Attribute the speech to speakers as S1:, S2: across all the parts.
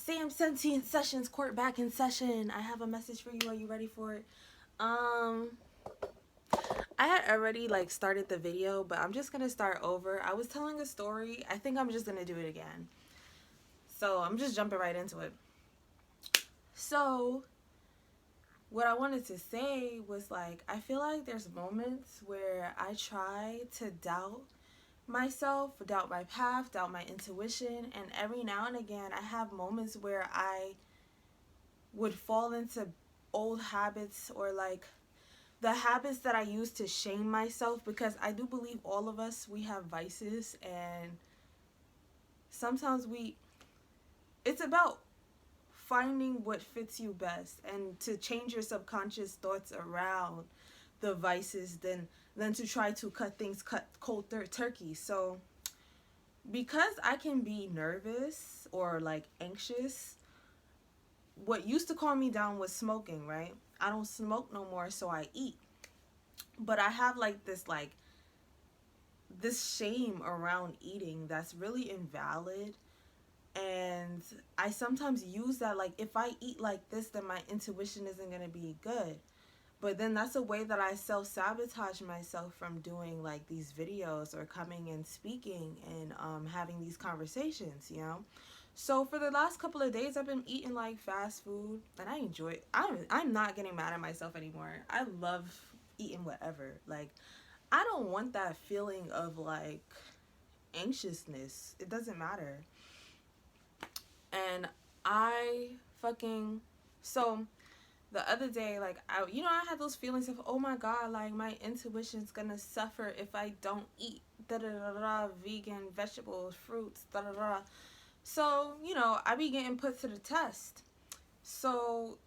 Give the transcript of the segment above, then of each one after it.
S1: Sam Sentient Sessions Court back in session. I have a message for you. Are you ready for it? I had already like started the video, but I'm just gonna start over. I was telling a story. I think I'm just gonna do it again. So I'm just jumping right into it. So what I wanted to say was like, I feel like there's moments where I try to doubt myself, doubt my path, doubt my intuition, and every now and again I have moments where I would fall into old habits, or like the habits that I used to shame myself, because I do believe all of us, we have vices, and sometimes it's about finding what fits you best and to change your subconscious thoughts around the vices than to try to cut cold turkey. So because I can be nervous or like anxious, what used to calm me down was smoking, right? I don't smoke no more, so I eat. But I have like this shame around eating that's really invalid, and I sometimes use that, like, if I eat like this, then my intuition isn't going to be good. But then that's a way that I self-sabotage myself from doing like these videos or coming and speaking and having these conversations, you know? So for the last couple of days, I've been eating like fast food, and I enjoy it. I'm not getting mad at myself anymore. I love eating whatever. Like, I don't want that feeling of like anxiousness. It doesn't matter. And I fucking so the other day, like, I had those feelings of, oh my god, like my intuition's gonna suffer if I don't eat da da da da vegan vegetables, fruits, da da da. So I be getting put to the test. So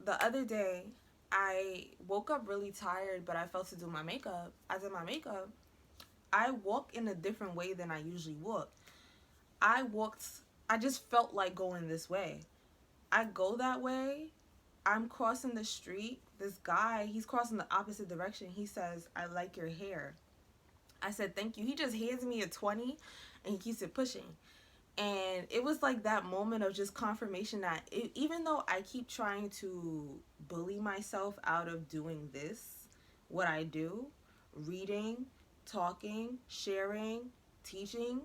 S1: the other day, I woke up really tired, but I felt to do my makeup. I did my makeup. I walk in a different way than I usually walk. I just felt like going this way. I go that way. I'm crossing the street. This guy, he's crossing the opposite direction. He says, "I like your hair." I said, "Thank you." He just hands me a 20 and he keeps it pushing. And it was like that moment of just confirmation that even though I keep trying to bully myself out of doing this, what I do, reading, talking, sharing, teaching,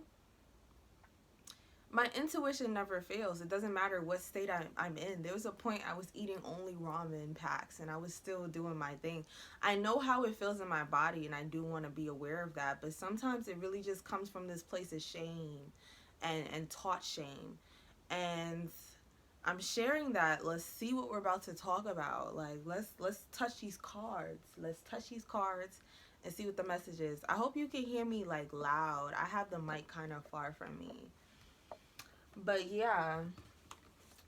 S1: my intuition never fails. It doesn't matter what state I'm in. There was a point I was eating only ramen packs and I was still doing my thing. I know how it feels in my body, and I do want to be aware of that, but sometimes it really just comes from this place of shame and taught shame. And I'm sharing that. Let's see what we're about to talk about. Like, let's touch these cards. Let's touch these cards and see what the message is. I hope you can hear me like loud. I have the mic kind of far from me. But yeah,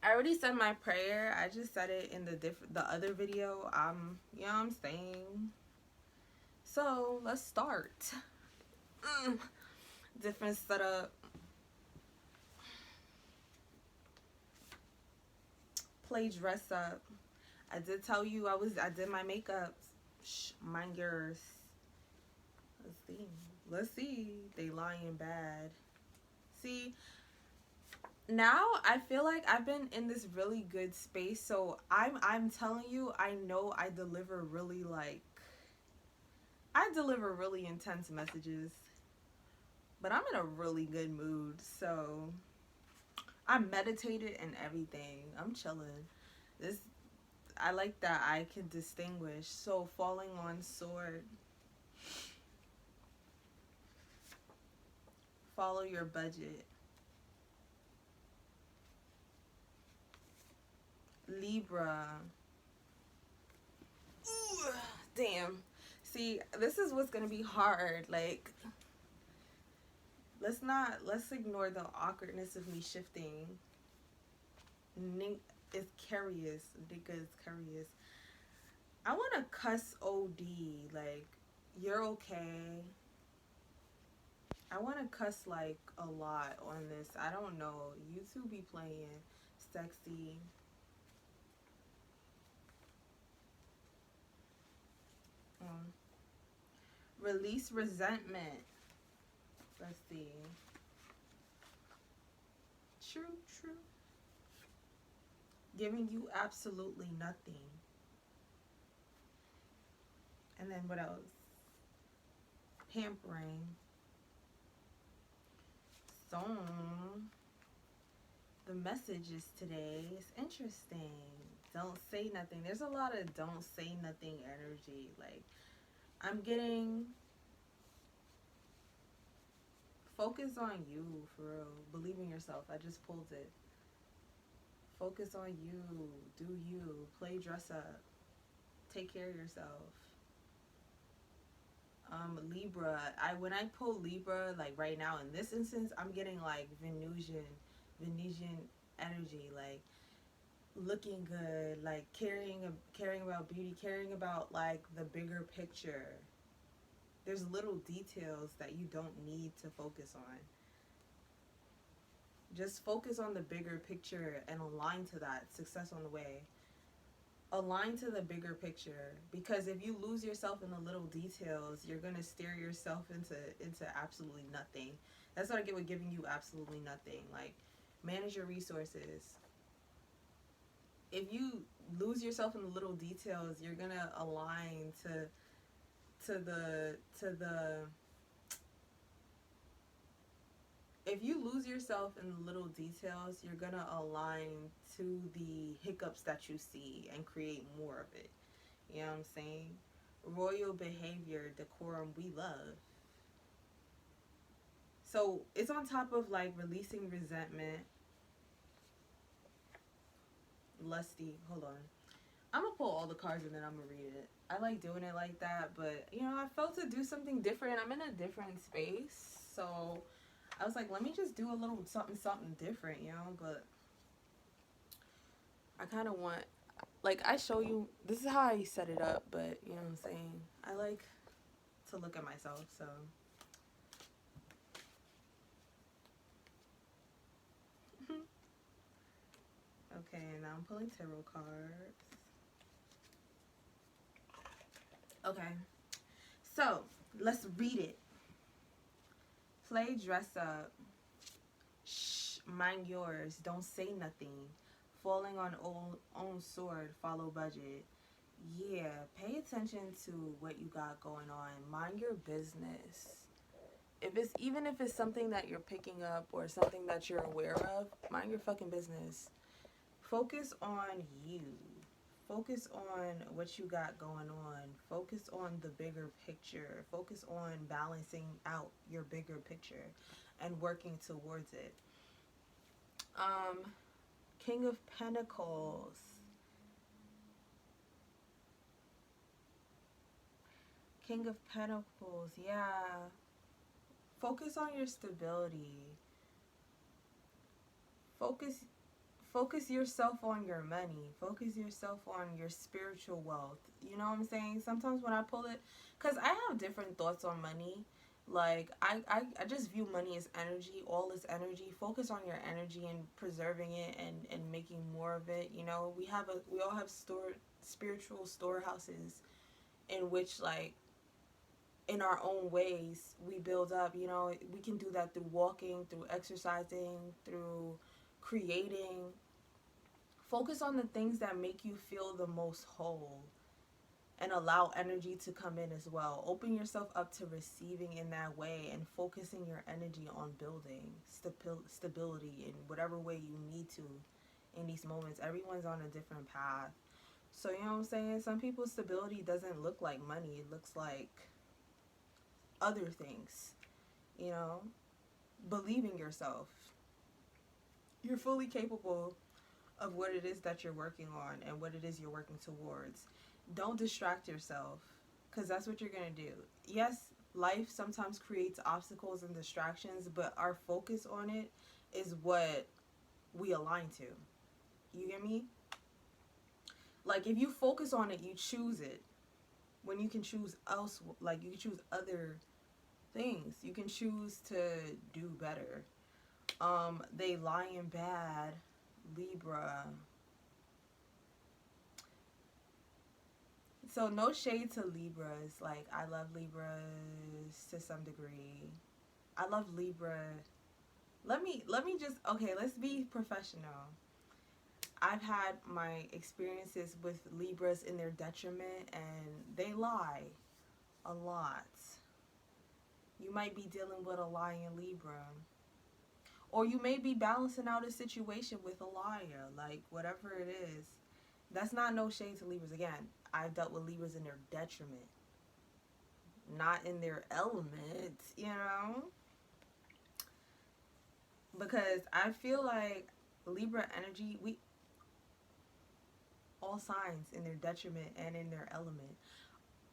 S1: I already said my prayer. I just said it in the other video. You know what I'm saying? So let's start. Different setup. Play dress up. I did tell you I did my makeup. Shh, mind yours. Let's see. They lying bad. See, now I feel like I've been in this really good space. So I'm telling you, I know I deliver really intense messages, but I'm in a really good mood. So I'm meditated and everything. I'm chilling. I like that I can distinguish. So falling on sword. Follow your budget. Libra. Ooh, damn. See, this is what's gonna be hard. Like, let's ignore the awkwardness of me shifting. It's curious. Nigga is curious. I wanna cuss OD. Like, you're okay. I wanna cuss like a lot on this. I don't know. YouTube be playing sexy. Release resentment. Let's see. True. Giving you absolutely nothing. And then what else? Pampering. So, the messages today is interesting. Don't say nothing. There's a lot of don't say nothing energy. Like, I'm getting focus on you, for real. Believe in yourself. I just pulled it. Focus on you. Do you. Play dress up. Take care of yourself. Libra. When I pull Libra, like right now in this instance, I'm getting like Venusian energy, like looking good, like caring about beauty, caring about like the bigger picture. There's little details that you don't need to focus on. Just focus on the bigger picture and align to that. Success on the way. Align to the bigger picture, because if you lose yourself in the little details, you're gonna steer yourself into absolutely nothing. That's what I get with giving you absolutely nothing. Like, manage your resources. If you lose yourself in the little details, you're gonna align to the if you lose yourself in the little details, you're gonna align to the hiccups that you see and create more of it. You know what I'm saying? Royal behavior, decorum, we love. So it's on top of like releasing resentment, lusty. Hold on. I'm gonna pull all the cards and then I'm gonna read it. I like doing it like that, but you know, I felt to do something different. I'm in a different space, so I was like, let me just do a little something different, you know. But I kind of want, like, I show you. This is how I set it up, but you know what I'm saying. I like to look at myself, so. Okay, now I'm pulling tarot cards. Okay, so let's read it. Play dress up. Shh, mind yours. Don't say nothing. Falling on own sword. Follow budget. Yeah, pay attention to what you got going on. Mind your business. Even if it's something that you're picking up or something that you're aware of, mind your fucking business. Focus on you. Focus on what you got going on. Focus on the bigger picture. Focus on balancing out your bigger picture and working towards it. King of Pentacles. King of Pentacles, yeah. Focus on your stability. Focus yourself on your money. Focus yourself on your spiritual wealth. You know what I'm saying? Sometimes when I pull it, because I have different thoughts on money. Like, I just view money as energy. All is energy. Focus on your energy and preserving it and making more of it. You know, we all have spiritual storehouses in which, like, in our own ways we build up. You know, we can do that through walking, through exercising, through creating. Focus on the things that make you feel the most whole and allow energy to come in as well. Open yourself up to receiving in that way and focusing your energy on building stability in whatever way you need to in these moments. Everyone's on a different path. So, you know what I'm saying? Some people's stability doesn't look like money. It looks like other things, you know? Believe in yourself. You're fully capable of what it is that you're working on and what it is you're working towards. Don't distract yourself, because that's what you're going to do. Yes, life sometimes creates obstacles and distractions, but our focus on it is what we align to. You get me? Like, if you focus on it, you choose it. When you can choose else, like, you can choose other things. You can choose to do better. They lying bad. Libra. So no shade to Libras. Like, I love Libras to some degree. I love Libra. Let me just, okay, let's be professional. I've had my experiences with Libras in their detriment, and they lie a lot. You might be dealing with a lying Libra. Or you may be balancing out a situation with a liar, like whatever it is. That's not no shade to Libras. Again, I've dealt with Libras in their detriment, not in their element, you know? Because I feel like Libra energy, we all signs in their detriment and in their element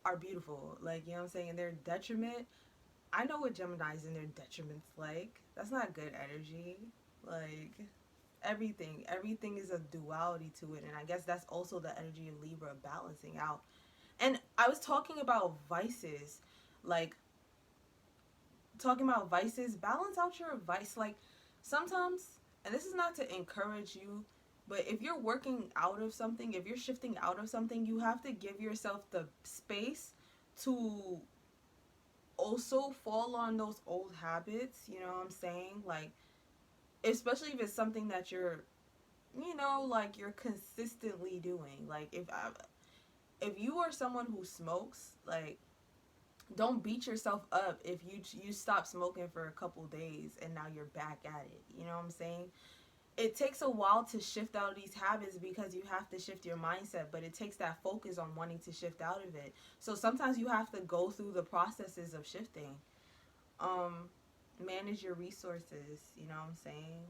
S1: are beautiful. Like, you know what I'm saying? In their detriment, I know what Gemini's in their detriment's like. That's not good energy. Like, everything is a duality to it, and I guess that's also the energy of Libra, balancing out. And I was talking about vices, like balance out your vice. Like, sometimes, and this is not to encourage you, but if you're working out of something, if you're shifting out of something, you have to give yourself the space to also fall on those old habits, you know what I'm saying? Like, especially if it's something that you're, like, you're consistently doing. Like, if you are someone who smokes, like, don't beat yourself up if you stop smoking for a couple days and now you're back at it. You know what I'm saying? It takes a while to shift out of these habits because you have to shift your mindset, but it takes that focus on wanting to shift out of it. So sometimes you have to go through the processes of shifting. Manage your resources, you know what I'm saying?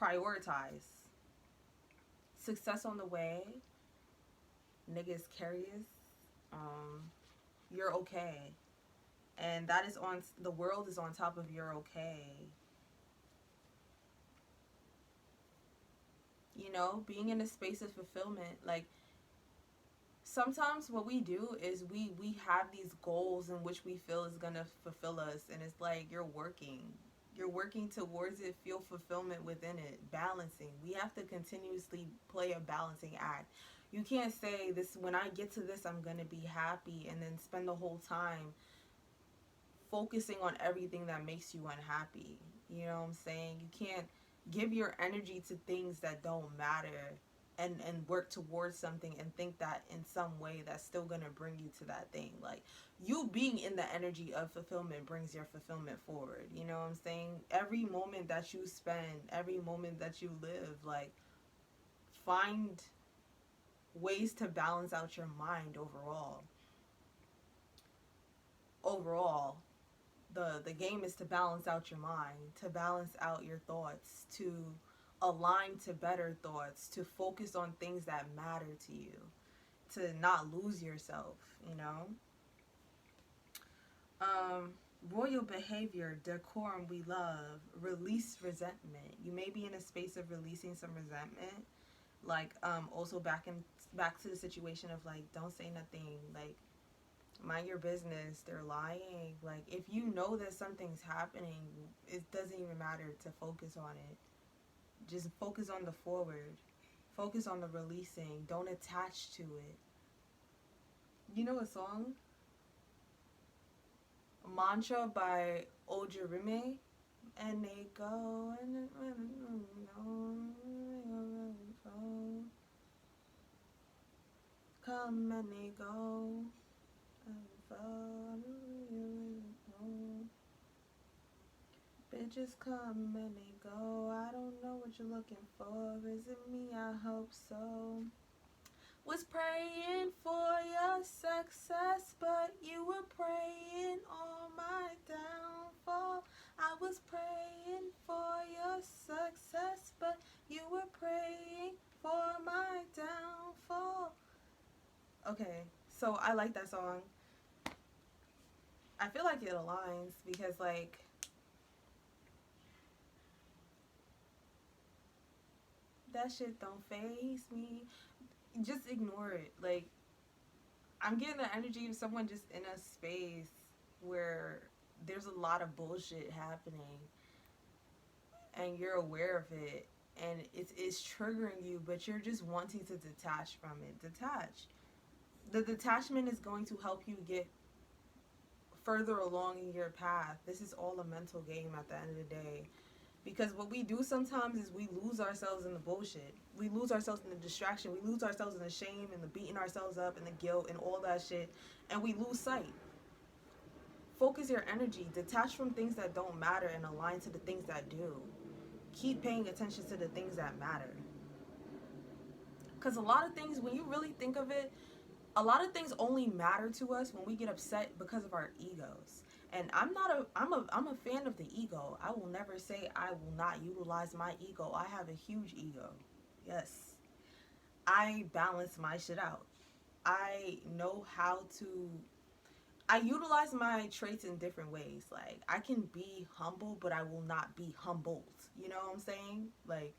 S1: Prioritize. Success on the way. Niggas curious. You're okay. And that is on, the world is on top of you're okay. You know, being in a space of fulfillment. Like, sometimes what we do is we have these goals in which we feel is gonna fulfill us, and it's like you're working towards it, feel fulfillment within it, balancing. We have to continuously play a balancing act. You can't say this, when I get to this I'm gonna be happy, and then spend the whole time focusing on everything that makes you unhappy. You know what I'm saying? You can't give your energy to things that don't matter, and work towards something and think that in some way that's still going to bring you to that thing. Like, you being in the energy of fulfillment brings your fulfillment forward. You know what I'm saying? Every moment that you spend, every moment that you live, like, find ways to balance out your mind overall. Overall, the game is to balance out your mind, to balance out your thoughts, to align to better thoughts, to focus on things that matter to you, to not lose yourself, you know? Um, Royal behavior, decorum, we love, release resentment. You may be in a space of releasing some resentment. Like, also back to the situation of, like, don't say nothing, like, mind your business, they're lying. Like, if you know that something's happening, it doesn't even matter to focus on it. Just focus on the forward, focus on the releasing, don't attach to it. You know a song, Mantra by Ojurime? And they go and come and they go. Bitches come and they go. I don't know what you're looking for. Is it me? I hope so. Was praying for your success, but you were praying on my downfall. I was praying for your success, but you were praying for my downfall. Okay, so I like that song. I feel like it aligns because, like, that shit don't faze me. Just ignore it. Like, I'm getting the energy of someone just in a space where there's a lot of bullshit happening and you're aware of it, and it's triggering you, but you're just wanting to detach from it. Detach. The detachment is going to help you get further along in your path. This is all a mental game at the end of the day, Because what we do sometimes is we lose ourselves in the bullshit. We lose ourselves in the distraction. We lose ourselves in the shame and the beating ourselves up and the guilt and all that shit. And we lose sight. Focus your energy. Detach from things that don't matter and align to the things that do. Keep paying attention to the things that matter. Because a lot of things, when you really think of it, a lot of things only matter to us when we get upset because of our egos. And I'm a fan of the ego. I will never say I will not utilize my ego. I have a huge ego. Yes. I balance my shit out. I know how to I utilize my traits in different ways. Like, I can be humble, but I will not be humbled. You know what I'm saying? Like,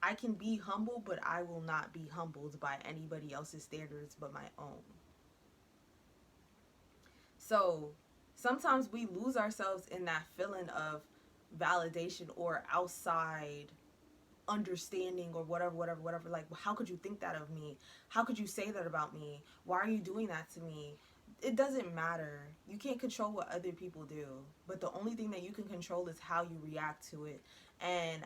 S1: I can be humble, but I will not be humbled by anybody else's standards but my own. So sometimes we lose ourselves in that feeling of validation or outside understanding or whatever. Like, how could you think that of me? How could you say that about me? Why are you doing that to me? It doesn't matter. You can't control what other people do, but the only thing that you can control is how you react to it. And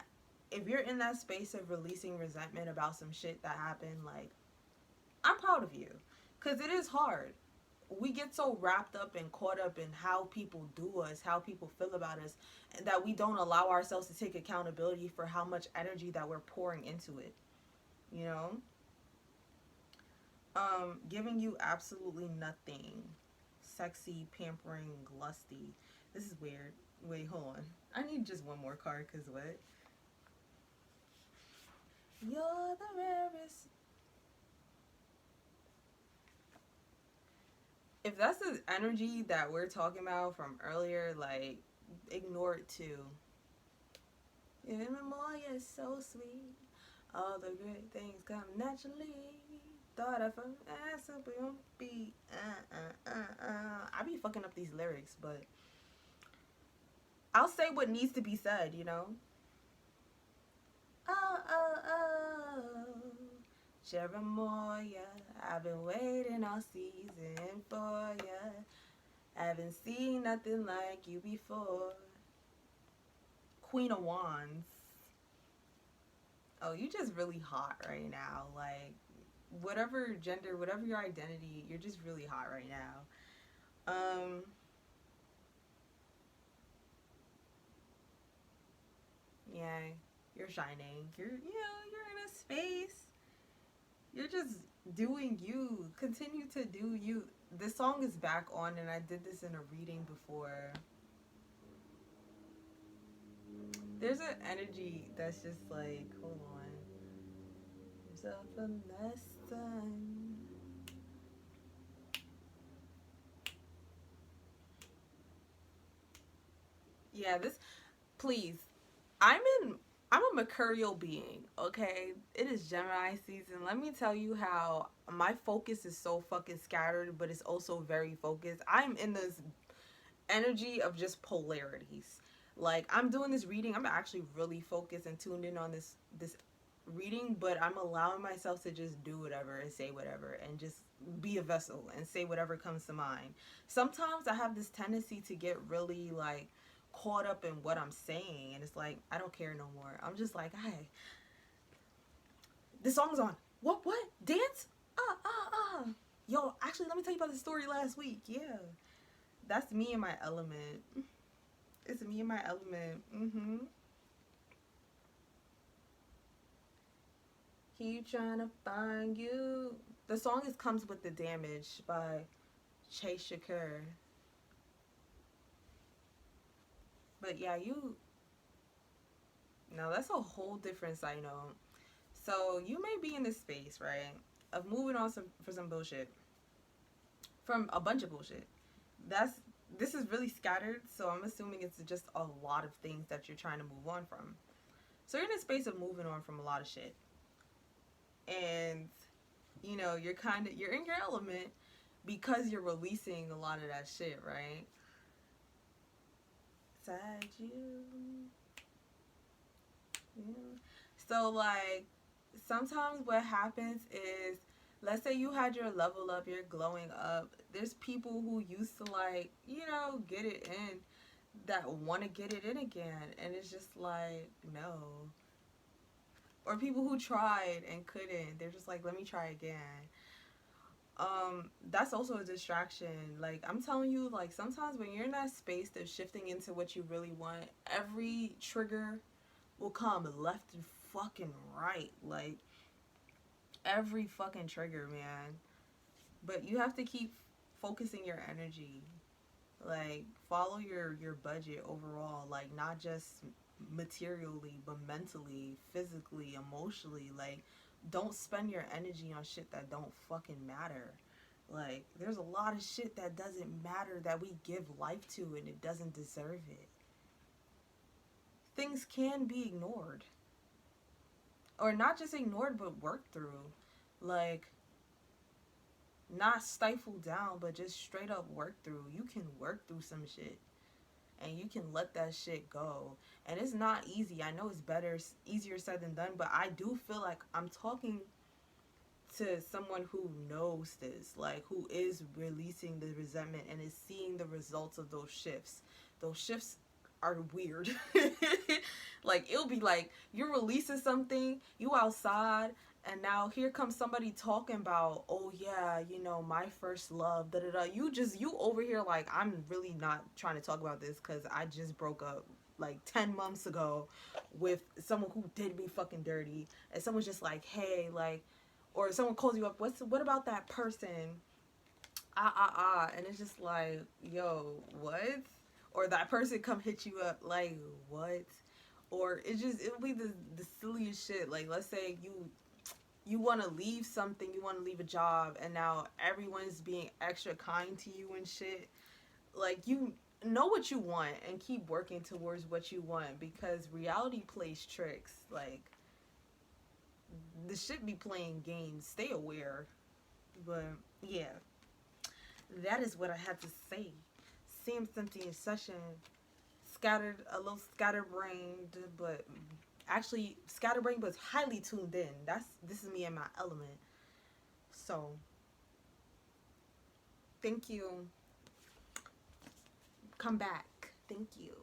S1: if you're in that space of releasing resentment about some shit that happened, like, I'm proud of you, because it is hard. We get so wrapped up and caught up in how people do us, how people feel about us, that we don't allow ourselves to take accountability for how much energy that we're pouring into it. You know? Giving you absolutely nothing. Sexy, pampering, lusty. This is weird. Wait, hold on. I need just one more card, because what? You're the rarest. If that's the energy that we're talking about from earlier, like, ignore it too. In memoriam is so sweet. All the great things come naturally. Thought I found simple on beat. I be fucking up these lyrics, but I'll say what needs to be said, you know? Oh, oh, oh. Jeremiah, I've been waiting all season for ya. Haven't seen nothing like you before. Queen of Wands. Oh, you just really hot right now. Like, whatever gender, whatever your identity, you're just really hot right now. Yeah, you're shining. You're in a space. You're just doing you. Continue to do you. This song is back on, and I did this in a reading before. There's an energy that's just like, hold on. Yourself a lesson. Yeah, this, please. I'm in, I'm a mercurial being, okay? It is Gemini season. Let me tell you how my focus is so fucking scattered, but it's also very focused. I'm in this energy of just polarities. Like, I'm doing this reading, I'm actually really focused and tuned in on this reading, but I'm allowing myself to just do whatever and say whatever and just be a vessel and say whatever comes to mind. Sometimes I have this tendency to get really, like, caught up in what I'm saying, and it's like, I don't care no more. I'm just like, hey, this song's on. What dance? Yo, actually, let me tell you about the story last week. Yeah, that's me in my element. It's me in my element. Keep trying to find you. The song is Comes With the Damage by Chase Shakur. But yeah, now that's a whole different side note. So you may be in this space, right, of moving on for some bullshit, from a bunch of bullshit. This is really scattered, so I'm assuming it's just a lot of things that you're trying to move on from. So you're in a space of moving on from a lot of shit, and you're in your element because you're releasing a lot of that shit, right? Inside you. Yeah. So, like, sometimes what happens is, let's say you had your level up, you're glowing up. There's people who used to, like, get it in. that want to get it in again, and it's just like, no. Or people who tried and couldn't, they're just like, let me try again. That's also a distraction. Like, I'm telling you, like, sometimes when you're in that space of shifting into what you really want, every trigger will come left and fucking right. Like, every fucking trigger, man. But you have to keep focusing your energy. Like, follow your budget overall. Like, not just materially, but mentally, physically, emotionally. Like, don't spend your energy on shit that don't fucking matter. Like, there's a lot of shit that doesn't matter that we give life to, and it doesn't deserve it. Things can be ignored. Or not just ignored, but worked through. Like, not stifled down, but just straight up work through. You can work through some shit, and you can let that shit go. And it's not easy. I know it's better, easier said than done, but I do feel like I'm talking to someone who knows this, like, who is releasing the resentment and is seeing the results of those shifts. Those shifts are weird. Like, it'll be like you're releasing something, you outside, and now here comes somebody talking about, oh yeah, you know, my first love, da da da. You over here like, I'm really not trying to talk about this because I just broke up like 10 months ago with someone who did me fucking dirty, and someone's just like, hey, like, or someone calls you up, what about that person? And it's just like, yo, what? Or that person come hit you up, like, what? Or it'll be the silliest shit. Like, let's say you want to leave something, you want to leave a job, and now everyone's being extra kind to you and shit. Like, you know what you want and keep working towards what you want, because reality plays tricks. Like, the shit be playing games. Stay aware. But yeah, that is what I had to say. Seems empty in session. Scattered, a little scatterbrained, but actually scatterbrained, but highly tuned in. This is me in my element. So thank you. Come back. Thank you.